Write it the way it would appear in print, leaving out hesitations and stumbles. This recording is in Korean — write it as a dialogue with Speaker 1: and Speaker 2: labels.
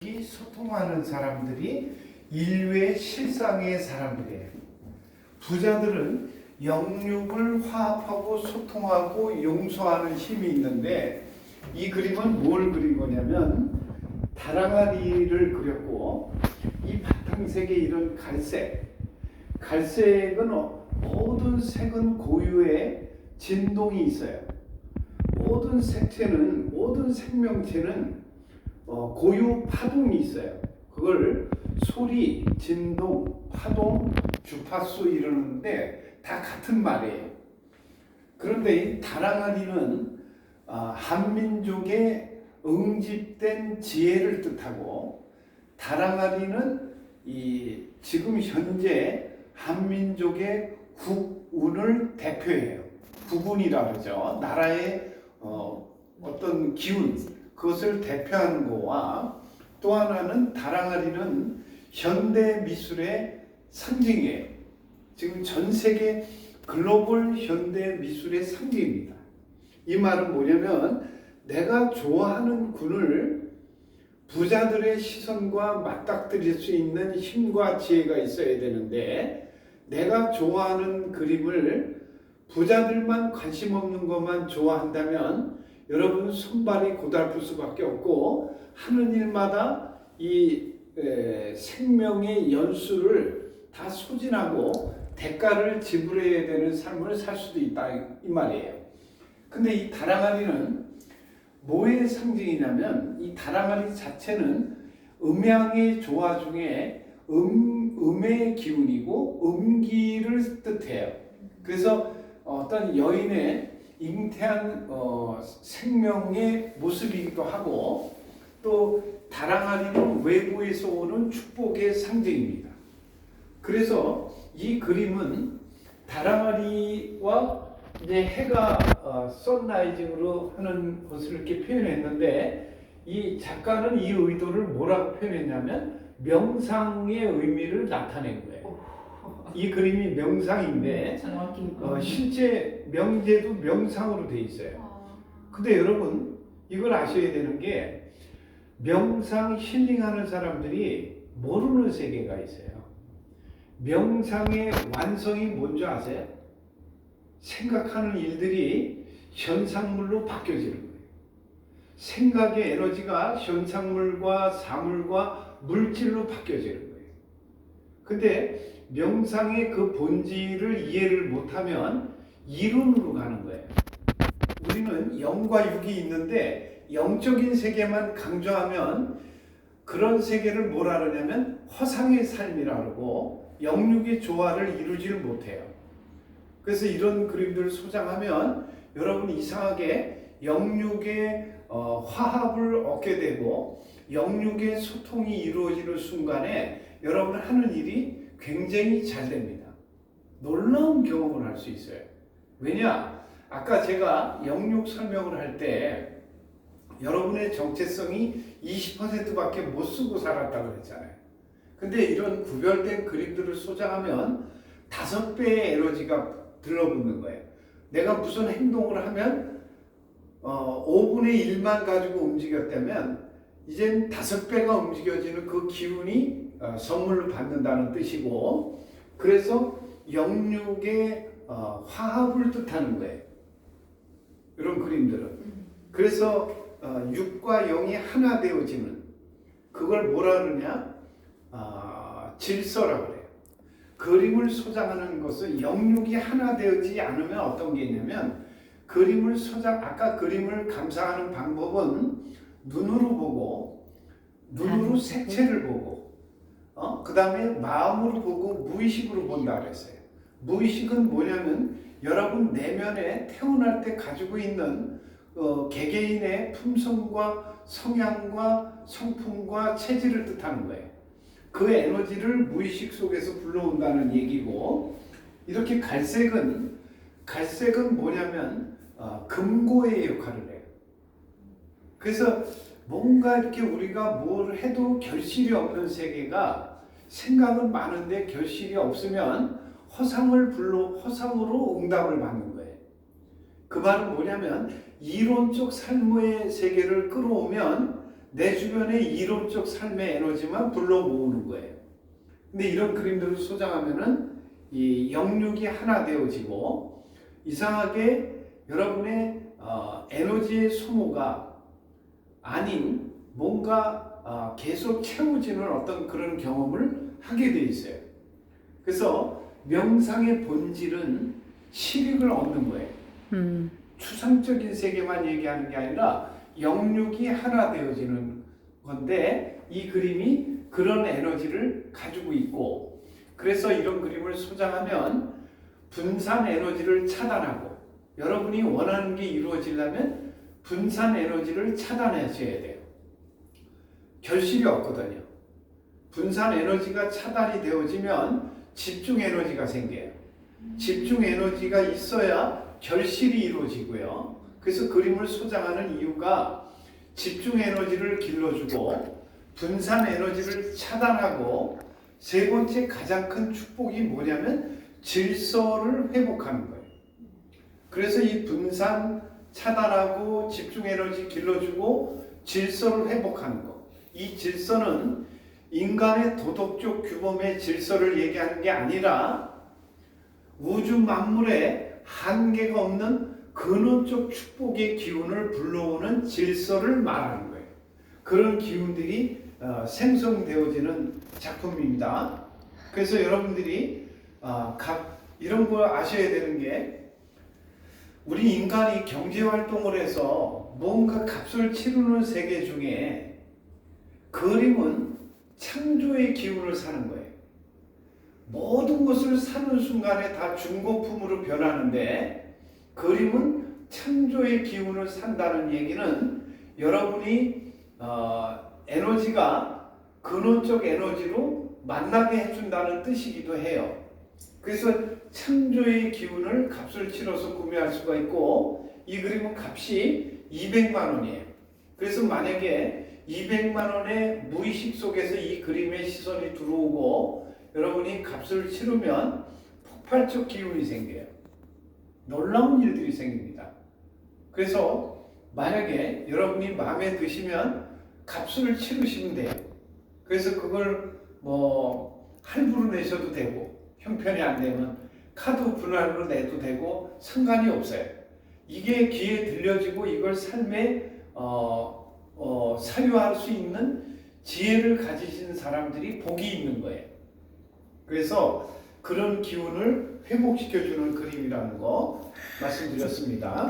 Speaker 1: 이 소통하는 사람들이 인류의 실상의 사람들이에요. 부자들은 영육을 화합하고 소통하고 용서하는 힘이 있는데, 이 그림은 뭘 그린 거냐면 다랑아리를 그렸고, 이 바탕색에 이런 갈색은 모든 색은 고유의 진동이 있어요. 모든 색채는, 모든 생명체는 고유 파동이 있어요. 그걸 소리, 진동, 파동, 주파수 이러는데 다 같은 말이에요. 그런데 이 다랑아리는 한민족의 응집된 지혜를 뜻하고, 다랑아리는 지금 현재 한민족의 국운을 대표해요. 국운이라 그러죠. 나라의 어떤 기운, 그것을 대표하는 거와, 또 하나는 다랑아리는 현대 미술의 상징이에요. 지금 전 세계 글로벌 현대 미술의 상징입니다. 이 말은 뭐냐면, 내가 좋아하는 군을 부자들의 시선과 맞닥뜨릴 수 있는 힘과 지혜가 있어야 되는데, 내가 좋아하는 그림을 부자들만 관심 없는 것만 좋아한다면 여러분 손발이 고달플 수밖에 없고, 하는 일마다 이 생명의 연수를 다 소진하고 대가를 지불해야 되는 삶을 살 수도 있다 이 말이에요. 근데 이 다랑아리는 뭐의 상징이냐면, 이 다랑아리 자체는 음양의 조화 중에 음의 기운이고 음기를 뜻해요. 그래서 어떤 여인의 잉태한 생명의 모습이기도 하고, 또 다랑아리는 외부에서 오는 축복의 상징입니다. 그래서 이 그림은 다랑아리와 이제 해가 선라이징으로 하는 것을 이렇게 표현했는데, 이 작가는 이 의도를 뭐라고 표현했냐면 명상의 의미를 나타낸 거예요. 이 그림이 명상인데 실제 명제도 명상으로 돼 있어요. 근데 여러분 이걸 아셔야 되는 게, 명상 힐링하는 사람들이 모르는 세계가 있어요. 명상의 완성이 뭔지 아세요? 생각하는 일들이 현상물로 바뀌어지는 거예요. 생각의 에너지가 현상물과 사물과 물질로 바뀌어지는 거예요. 근데 명상의 그 본질을 이해를 못하면 이론으로 가는 거예요. 우리는 영과 육이 있는데 영적인 세계만 강조하면 그런 세계를 뭐라 그러냐면 허상의 삶이라 그러고, 영육의 조화를 이루지를 못해요. 그래서 이런 그림들을 소장하면 여러분 이상하게 영육의 화합을 얻게 되고, 영육의 소통이 이루어지는 순간에 여러분 하는 일이 굉장히 잘 됩니다. 놀라운 경험을 할 수 있어요. 왜냐? 아까 제가 영육 설명을 할 때 여러분의 정체성이 20%밖에 못 쓰고 살았다고 그랬잖아요. 근데 이런 구별된 그림들을 소장하면 5배의 에너지가 들러붙는 거예요. 내가 무슨 행동을 하면 5분의 1만 가지고 움직였다면 이젠 5배가 움직여지는 그 기운이 선물을 받는다는 뜻이고, 그래서 영육의 화합을 뜻하는 거예요. 이런 그림들은. 그래서 육과 영이 하나 되어지는, 그걸 뭐라 그러냐? 질서라고 그래요. 그림을 소장하는 것은 영육이 하나 되어지지 않으면 어떤 게 있냐면, 그림을 아까 그림을 감상하는 방법은 눈으로 보고, 눈으로 색채를 보고, 그 다음에 마음으로 보고 무의식으로 본다 그랬어요. 무의식은 뭐냐면 여러분 내면에 태어날 때 가지고 있는 개개인의 품성과 성향과 성품과 체질을 뜻하는 거예요. 그 에너지를 무의식 속에서 불러온다는 얘기고, 이렇게 갈색은 뭐냐면 금고의 역할을 해요. 그래서 뭔가 이렇게 우리가 뭘 해도 결실이 없는 세계가, 생각은 많은데 결실이 없으면 허상으로 응답을 받는 거예요. 그 말은 뭐냐면 이론적 삶의 세계를 끌어오면 내 주변의 이론적 삶의 에너지만 불러 모으는 거예요. 근데 이런 그림들을 소장하면은 이 영육이 하나 되어지고 이상하게 여러분의 에너지의 소모가 아닌 뭔가 계속 채워지는 어떤 그런 경험을 하게 돼 있어요. 그래서 명상의 본질은 실익을 얻는 거예요. 추상적인 세계만 얘기하는 게 아니라 영육이 하나 되어지는 건데 이 그림이 그런 에너지를 가지고 있고 그래서 이런 그림을 소장하면 분산 에너지를 차단하고 여러분이 원하는 게 이루어지려면 분산 에너지를 차단하셔야 돼요. 결실이 없거든요. 분산 에너지가 차단이 되어지면 집중 에너지가 생겨요. 집중 에너지가 있어야 결실이 이루어지고요. 그래서 그림을 소장하는 이유가 집중 에너지를 길러주고 분산 에너지를 차단하고 세 번째 가장 큰 축복이 뭐냐면 질서를 회복하는 거예요. 그래서 이 분산 차단하고 집중 에너지 길러주고 질서를 회복하는 거. 이 질서는 인간의 도덕적 규범의 질서를 얘기하는 게 아니라 우주 만물에 한계가 없는 근원적 축복의 기운을 불러오는 질서를 말하는 거예요. 그런 기운들이 생성되어지는 작품입니다. 그래서 여러분들이 이런 거 아셔야 되는 게 우리 인간이 경제활동을 해서 뭔가 값을 치르는 세계 중에 그림은 창조의 기운을 사는 거예요. 모든 것을 사는 순간에 다 중고품으로 변하는데 그림은 창조의 기운을 산다는 얘기는 여러분이 에너지가 근원적 에너지로 만나게 해준다는 뜻이기도 해요. 그래서 창조의 기운을 값을 치러서 구매할 수가 있고 이 그림은 값이 200만 원이에요. 그래서 만약에 200만 원의 무의식 속에서 이 그림의 시선이 들어오고 여러분이 값을 치르면 폭발적 기운이 생겨요. 놀라운 일들이 생깁니다. 그래서 만약에 여러분이 마음에 드시면 값을 치르시면 돼요. 그래서 그걸 할부로 내셔도 되고 형편이 안 되면 카드 분할로 내도 되고 상관이 없어요. 이게 귀에 들려지고 이걸 삶에 사유할 수 있는 지혜를 가지신 사람들이 복이 있는 거예요. 그래서 그런 기운을 회복시켜주는 그림이라는 거 말씀드렸습니다.